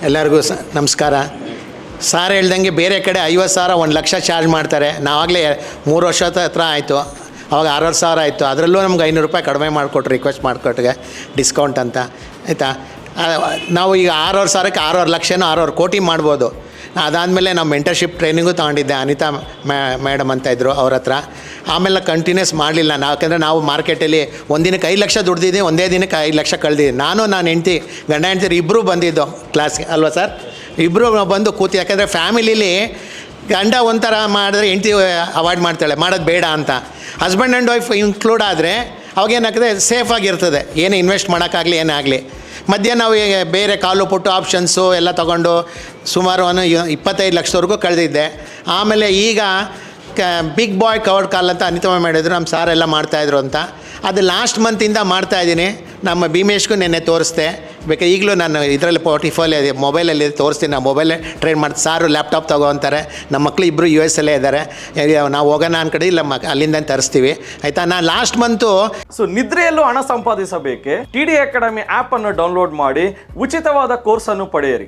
ಎಲ್ಲರಿಗೂ ನಮಸ್ಕಾರ. ಸಾರ್ ಹೇಳ್ದಂಗೆ ಬೇರೆ ಕಡೆ 50,000 1 ಲಕ್ಷ ಚಾರ್ಜ್ ಮಾಡ್ತಾರೆ. ನಾವಾಗಲೇ 3 ವರ್ಷದ ಹತ್ರ ಆಯಿತು, ಅವಾಗ 60,000 ಆಯಿತು. ಅದರಲ್ಲೂ ನಮ್ಗೆ ₹500 ಕಡಿಮೆ ಮಾಡಿಕೊಟ್ರು, ರಿಕ್ವೆಸ್ಟ್ ಮಾಡಿಕೊಟ್ಟಿಗೆ ಡಿಸ್ಕೌಂಟ್ ಅಂತ, ಆಯಿತಾ. ನಾವು ಈಗ 6,500ಕ್ಕೆ 6,6 ಲಕ್ಷನೋ 6,6 ಕೋಟಿ ಮಾಡ್ಬೋದು. ಅದಾದಮೇಲೆ ನಾವು ಮೆಂಟರ್ಶಿಪ್ ಟ್ರೈನಿಂಗು ತೊಗೊಂಡಿದ್ದೆ, ಅನಿತಾ ಮೇಡಮ್ ಅಂತ ಇದ್ದರು, ಅವ್ರ ಹತ್ರ. ಆಮೇಲೆ ಕಂಟಿನ್ಯೂಸ್ ಮಾಡಲಿಲ್ಲ ನಾವು, ಯಾಕಂದರೆ ನಾವು ಮಾರ್ಕೆಟಲ್ಲಿ ಒಂದಿನಕ್ಕೆ 5 ಲಕ್ಷ ದುಡ್ದಿದ್ದೀವಿ, ಒಂದೇ ದಿನಕ್ಕೆ 5 ಲಕ್ಷ ಕಳೆದಿದ್ದೀನಿ. ನಾನು ಹೆಂಡ್ತಿ, ಗಂಡ ಹೆಂಡ್ತಿರು ಇಬ್ಬರು ಬಂದಿದ್ದು ಕ್ಲಾಸ್ಗೆ, ಅಲ್ವಾ ಸರ್? ಇಬ್ಬರು ಬಂದು ಕೂತು, ಯಾಕಂದರೆ ಫ್ಯಾಮಿಲೀಲಿ ಗಂಡ ಒಂಥರ ಮಾಡಿದ್ರೆ ಹೆಂಡ್ತಿ ಅವಾಯ್ಡ್ ಮಾಡ್ತಾಳೆ, ಮಾಡೋದು ಬೇಡ ಅಂತ. ಹಸ್ಬೆಂಡ್ ಆ್ಯಂಡ್ ವೈಫ್ ಇನ್ಕ್ಲೂಡ್ ಆದರೆ ಅವಾಗೇನಾಗ್ತದೆ, ಸೇಫಾಗಿರ್ತದೆ, ಏನು ಇನ್ವೆಸ್ಟ್ ಮಾಡೋಕ್ಕಾಗಲಿ ಏನೇ ಆಗಲಿ. ಮಧ್ಯೆ ನಾವು ಬೇರೆ ಕಾಲು ಪುಟ್ಟು ಆಪ್ಷನ್ಸು ಎಲ್ಲ ತೊಗೊಂಡು ಸುಮಾರು 25 ಲಕ್ಷದವರೆಗೂ ಕಳೆದಿದ್ದೆ. ಆಮೇಲೆ ಈಗ ಬಿಗ್ ಬಾಯ್ ಕವರ್ಡ್ ಕಾಲ್ ಅಂತ ಅನಿತಾ ಮಾಡಿದ್ರು, ನಮ್ಮ ಸಾರ್ ಎಲ್ಲ ಮಾಡ್ತಾಯಿದ್ರು ಅಂತ. ಅದು ಲಾಸ್ಟ್ ಮಂತಿಂದ ಮಾಡ್ತಾಯಿದ್ದೀನಿ. ನಮ್ಮ ಭೀಮೇಶ್ಗೂ ನೆನ್ನೆ ತೋರಿಸ್ದೆ, ಬೇಕಾದ್ರೆ ಈಗಲೂ ನಾನು ಇದರಲ್ಲಿ ಪೋರ್ಟಿಫೋಲಿಯೋ ಮೊಬೈಲಲ್ಲಿ ತೋರಿಸ್ತೀನಿ. ನಾವು ಮೊಬೈಲೇ ಟ್ರೈನ್ ಮಾಡಿ, ಸಾರು ಲ್ಯಾಪ್ಟಾಪ್ ತೊಗೊತಾರೆ, ನಮ್ಮ ಮಕ್ಕಳು ಇಬ್ಬರು US ಅಲ್ಲೇ ಇದ್ದಾರೆ. ನಾವು ಹೋಗೋಣ ಅನ್ಕಡೆ ಇಲ್ಲ, ಅಲ್ಲಿಂದ ತರಿಸ್ತೀವಿ, ಆಯಿತಾ. ನಾನು ಲಾಸ್ಟ್ ಮಂತು ನಿದ್ರೆಯಲ್ಲೂ ಹಣ ಸಂಪಾದಿಸಬೇಕೆ? TD ಅಕಾಡೆಮಿ ಆ್ಯಪ್ ಅನ್ನು ಡೌನ್ಲೋಡ್ ಮಾಡಿ ಉಚಿತವಾದ ಕೋರ್ಸನ್ನು ಪಡೆಯಿರಿ.